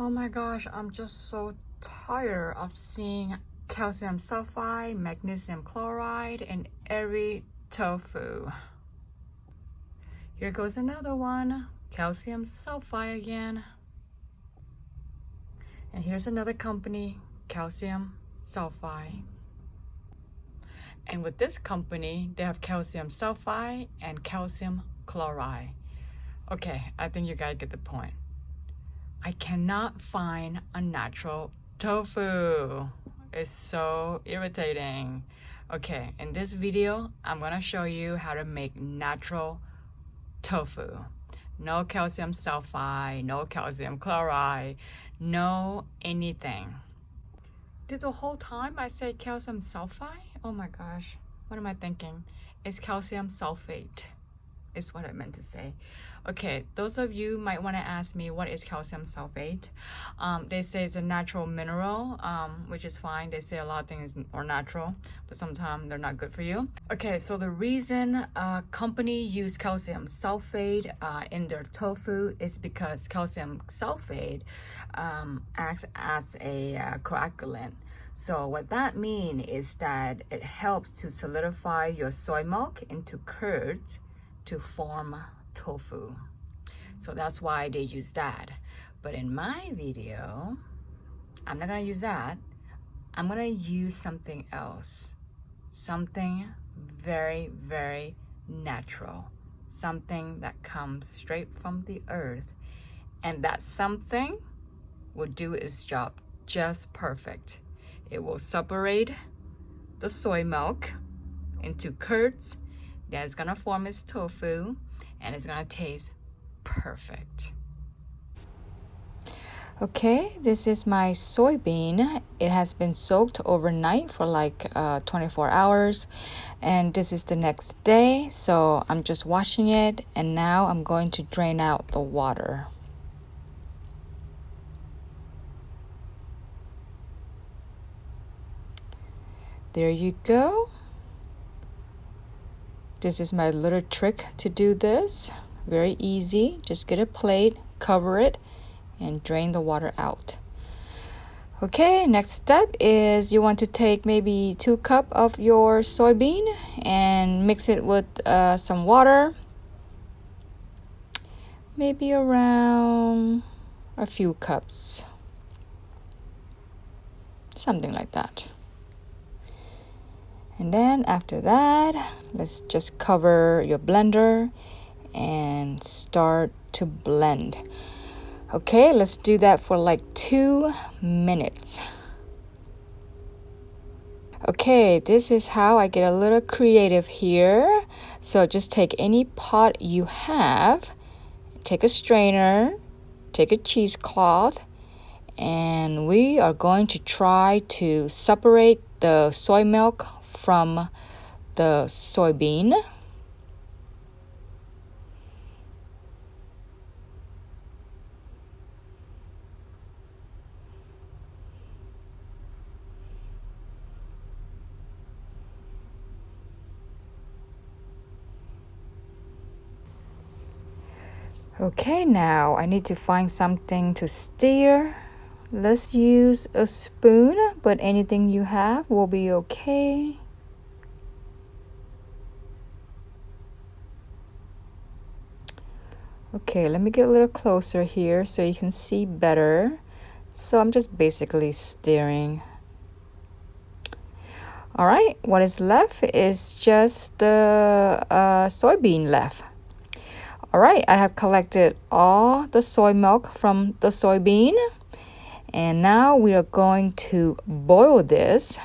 Oh my gosh, I'm just so tired of seeing calcium sulfide, magnesium chloride in every tofu. Here goes another one, calcium sulfide again. And here's another company, calcium sulfide. And with this company, they have calcium sulfide and calcium chloride. Okay, I think you guys get the point. I cannot find a natural tofu. It's so irritating. Okay, in this video, I'm gonna show you how to make natural tofu. No calcium sulfide, no calcium chloride, no anything. Did the whole time I say calcium sulfide? Oh my gosh, what am I thinking? It's calcium sulfate is what I meant to say. Okay, those of you might want to ask me what is calcium sulfate. They say it's a natural mineral, which is fine. They say a lot of things are natural, but sometimes they're not good for you. Okay, so the reason a company use calcium sulfate in their tofu is because calcium sulfate acts as a coagulant. So what that means is that it helps to solidify your soy milk into curds to form tofu. So that's why they use that. But in my video, I'm not gonna use that. I'm gonna use something else. Something very, very natural. Something that comes straight from the earth. And that something will do its job just perfect. It will separate the soy milk into curds. Then it's gonna form its tofu and it's gonna taste perfect. Okay, this is my soybean. It has been soaked overnight for like 24 hours, and this is the next day. So I'm just washing it, and now I'm going to drain out the water. There you go. This is my little trick to do this. Very easy. Just get a plate, cover it, and drain the water out. Okay, next step is you want to take maybe 2 cups of your soybean and mix it with some water. Maybe around a few cups. Something like that. And then after that, let's just cover your blender and start to blend. Okay, let's do that for like 2 minutes. Okay, this is how I get a little creative here. So just take any pot you have, take a strainer, take a cheesecloth, and we are going to try to separate the soy milk from the soybean. Okay, now I need to find something to stir. Let's use a spoon, but anything you have will be okay. Okay, let me get a little closer here so you can see better. So I'm just basically stirring. All right, what is left is just the soybean left. All right, I have collected all the soy milk from the soybean. And now we are going to boil this.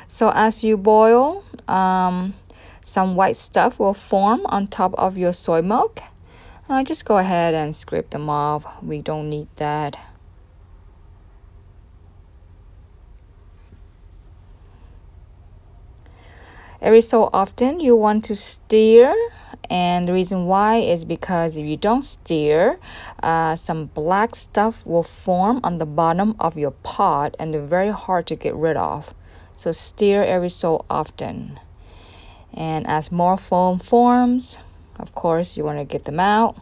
So as you boil, some white stuff will form on top of your soy milk. Just go ahead and scrape them off. We don't need that. Every so often you want to stir, and the reason why is because if you don't stir, some black stuff will form on the bottom of your pot and they're very hard to get rid of. So stir every so often. And as more foam forms, of course you want to get them out.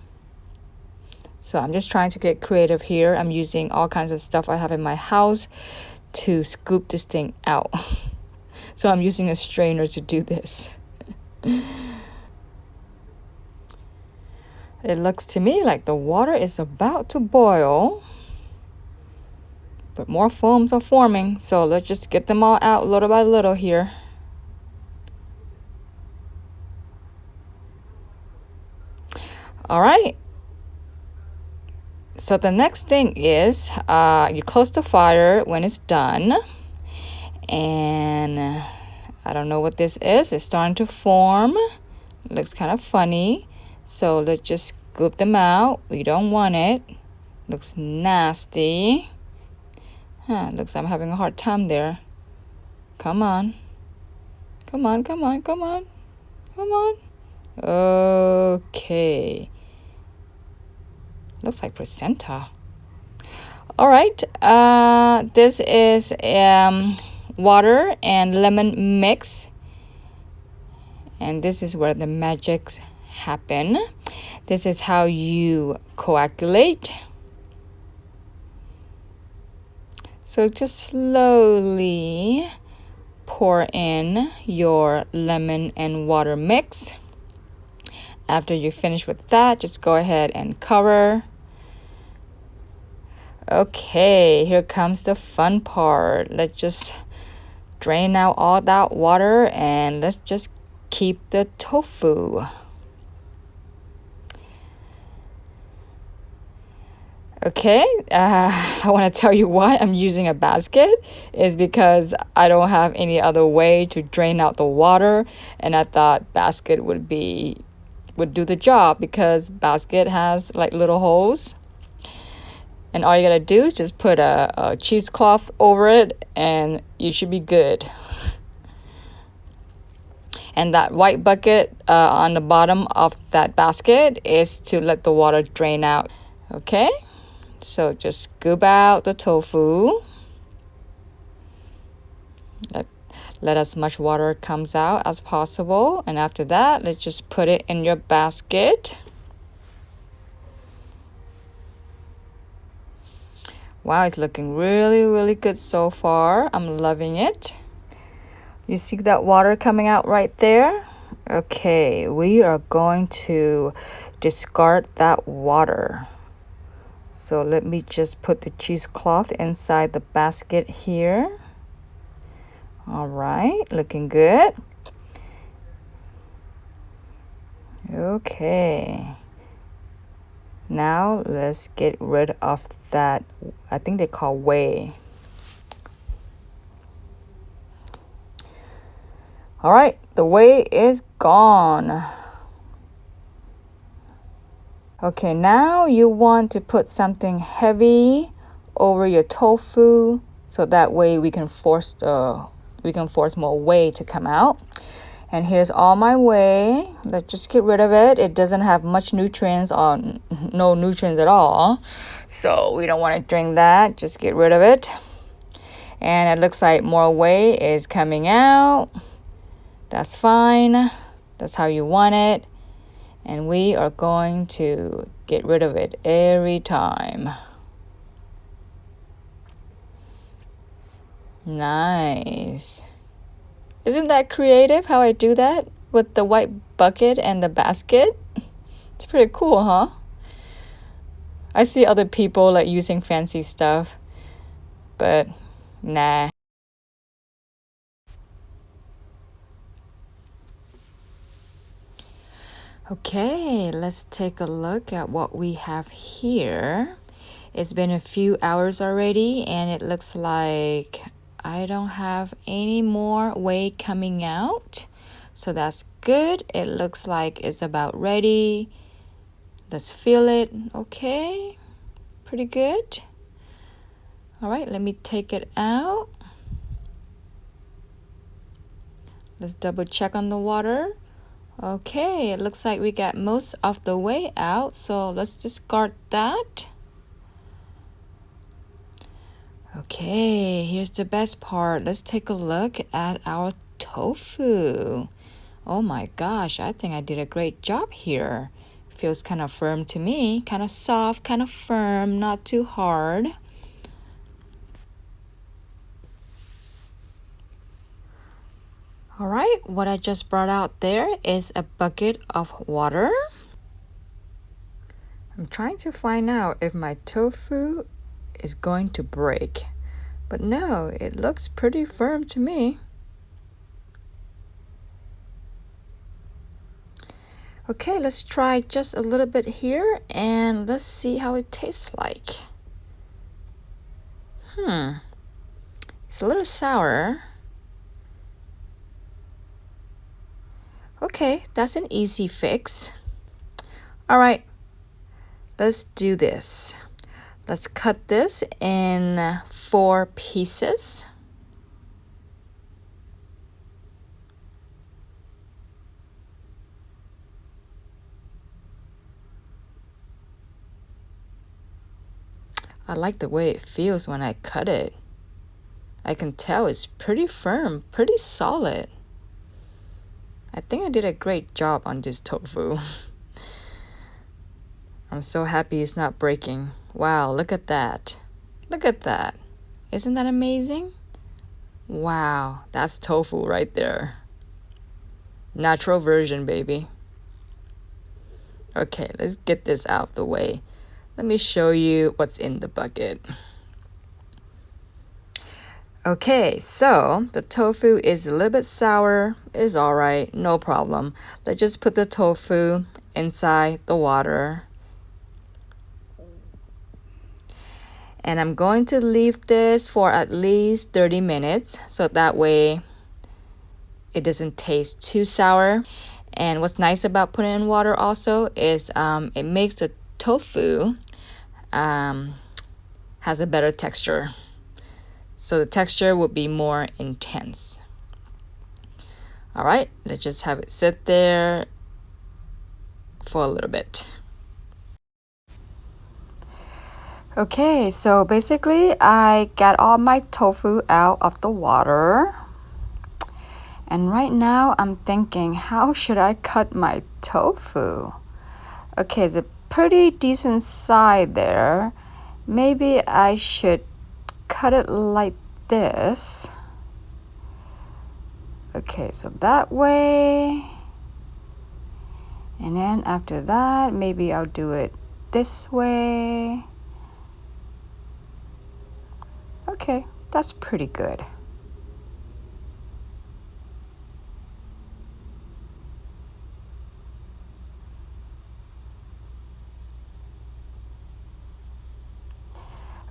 So I'm just trying to get creative here. I'm using all kinds of stuff I have in my house to scoop this thing out. So I'm using a strainer to do this. It looks to me like the water is about to boil, but more foams are forming. So let's just get them all out little by little here. All right. So the next thing is you close the fire when it's done. And I don't know what this is. It's starting to form. It looks kind of funny. So let's just scoop them out. We don't want it. Looks nasty. Looks like I'm having a hard time there. Come on. Come on, come on, come on. Come on. Okay. Looks like placenta. All right. This is water and lemon mix. And this is where the magics happen. This is how you coagulate. So just slowly pour in your lemon and water mix. After you finish with that, just go ahead and cover. Okay, here comes the fun part. Let's just drain out all that water and let's just keep the tofu. Okay, I want to tell you why I'm using a basket is because I don't have any other way to drain out the water, and I thought basket would do the job because basket has like little holes. And all you gotta do is just put a cheesecloth over it and you should be good. And that white bucket on the bottom of that basket is to let the water drain out. Okay, so just scoop out the tofu. Let as much water comes out as possible. And after that, let's just put it in your basket. Wow, it's looking really, really good so far. I'm loving it. You see that water coming out right there? Okay, we are going to discard that water. So let me just put the cheesecloth inside the basket here. All right, looking good. Okay. Now let's get rid of that, I think they call whey. All right, the whey is gone. Okay, now you want to put something heavy over your tofu so that way we can force more whey to come out. And here's all my whey. Let's just get rid of it. It doesn't have much nutrients or no nutrients at all. So we don't want to drink that. Just get rid of it. And it looks like more whey is coming out. That's fine. That's how you want it. And we are going to get rid of it every time. Nice. Isn't that creative how I do that with the white bucket and the basket? It's pretty cool, huh? I see other people like using fancy stuff, but nah. Okay, let's take a look at what we have here. It's been a few hours already and it looks like I don't have any more whey coming out. So that's good. It looks like it's about ready. Let's feel it. Okay, pretty good. All right, let me take it out. Let's double check on the water. Okay, it looks like we got most of the whey out. So let's discard that. Okay, here's the best part. Let's take a look at our tofu. Oh my gosh, I think I did a great job here. Feels kind of firm to me, kind of soft, kind of firm, not too hard. All right, what I just brought out there is a bucket of water. I'm trying to find out if my tofu is going to break, but no, it looks pretty firm to me. Okay, let's try just a little bit here and let's see how it tastes like. It's a little sour. Okay, that's an easy fix. All right, let's do this. Let's cut this in 4 pieces. I like the way it feels when I cut it. I can tell it's pretty firm, pretty solid. I think I did a great job on this tofu. I'm so happy it's not breaking. Wow, look at that. Look at that. Isn't that amazing? Wow, that's tofu right there. Natural version, baby. Okay, let's get this out of the way. Let me show you what's in the bucket. Okay, so the tofu is a little bit sour. It's all right, no problem. Let's just put the tofu inside the water. And I'm going to leave this for at least 30 minutes so that way it doesn't taste too sour. And what's nice about putting it in water also is it makes the tofu has a better texture. So the texture would be more intense. All right, let's just have it sit there for a little bit. Okay, so basically I got all my tofu out of the water. And right now I'm thinking, how should I cut my tofu? Okay, it's a pretty decent size there. Maybe I should cut it like this. Okay, so that way. And then after that, maybe I'll do it this way. Okay, that's pretty good.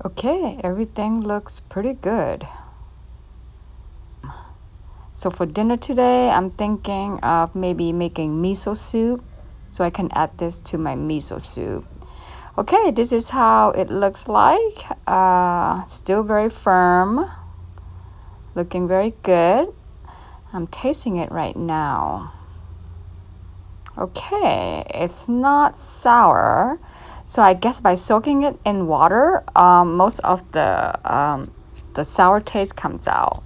Okay, everything looks pretty good. So for dinner today, I'm thinking of maybe making miso soup so I can add this to my miso soup. Okay, this is how it looks like. Still very firm, looking very good. I'm tasting it right now. Okay, it's not sour. So I guess by soaking it in water, most of the sour taste comes out.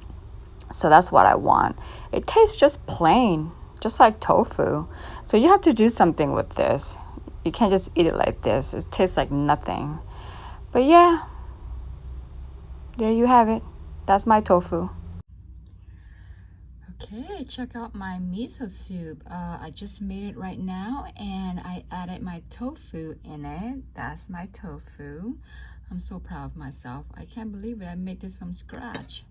So that's what I want. It tastes just plain, just like tofu. So you have to do something with this. You can't just eat it like this. It tastes like nothing. But yeah, there you have it. That's my tofu. Okay, check out my miso soup. I just made it right now and I added my tofu in it. That's my tofu. I'm so proud of myself. I can't believe it. I made this from scratch.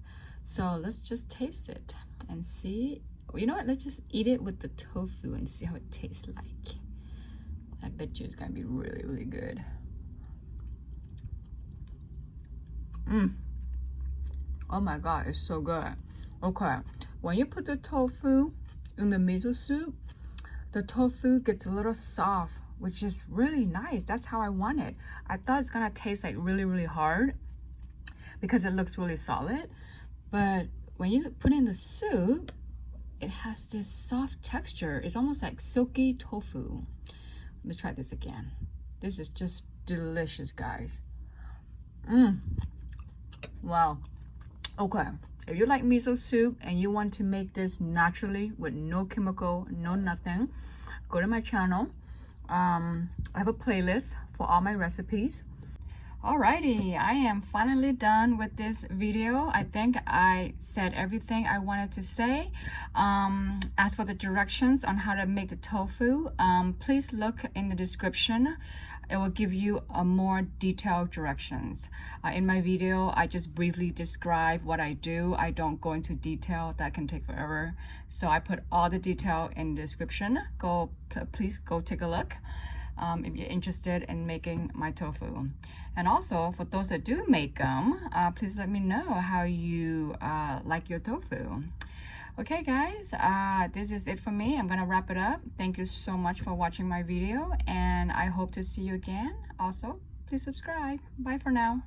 So let's just taste it and see. You know what? Let's just eat it with the tofu and see how it tastes like. I bet you it's gonna be really, really good. Oh my God, it's so good. Okay, when you put the tofu in the miso soup, the tofu gets a little soft, which is really nice. That's how I want it. I thought it's gonna taste like really, really hard because it looks really solid. But when you put in the soup, it has this soft texture. It's almost like silky tofu. Let me try this again. This is just delicious, guys. Wow. Okay, if you like miso soup and you want to make this naturally with no chemical, no nothing, go to my channel I have a playlist for all my recipes. Alrighty, I am finally done with this video. I think I said everything I wanted to say. As for the directions on how to make the tofu, please look in the description. It will give you a more detailed directions. In my video, I just briefly describe what I do. I don't go into detail. That can take forever. So I put all the detail in the description. Please go take a look. If you're interested in making my tofu. And also, for those that do make them, please let me know how you like your tofu. Okay guys, this is it for me. I'm gonna wrap it up. Thank you so much for watching my video, and I hope to see you again. Also, please subscribe. Bye for now.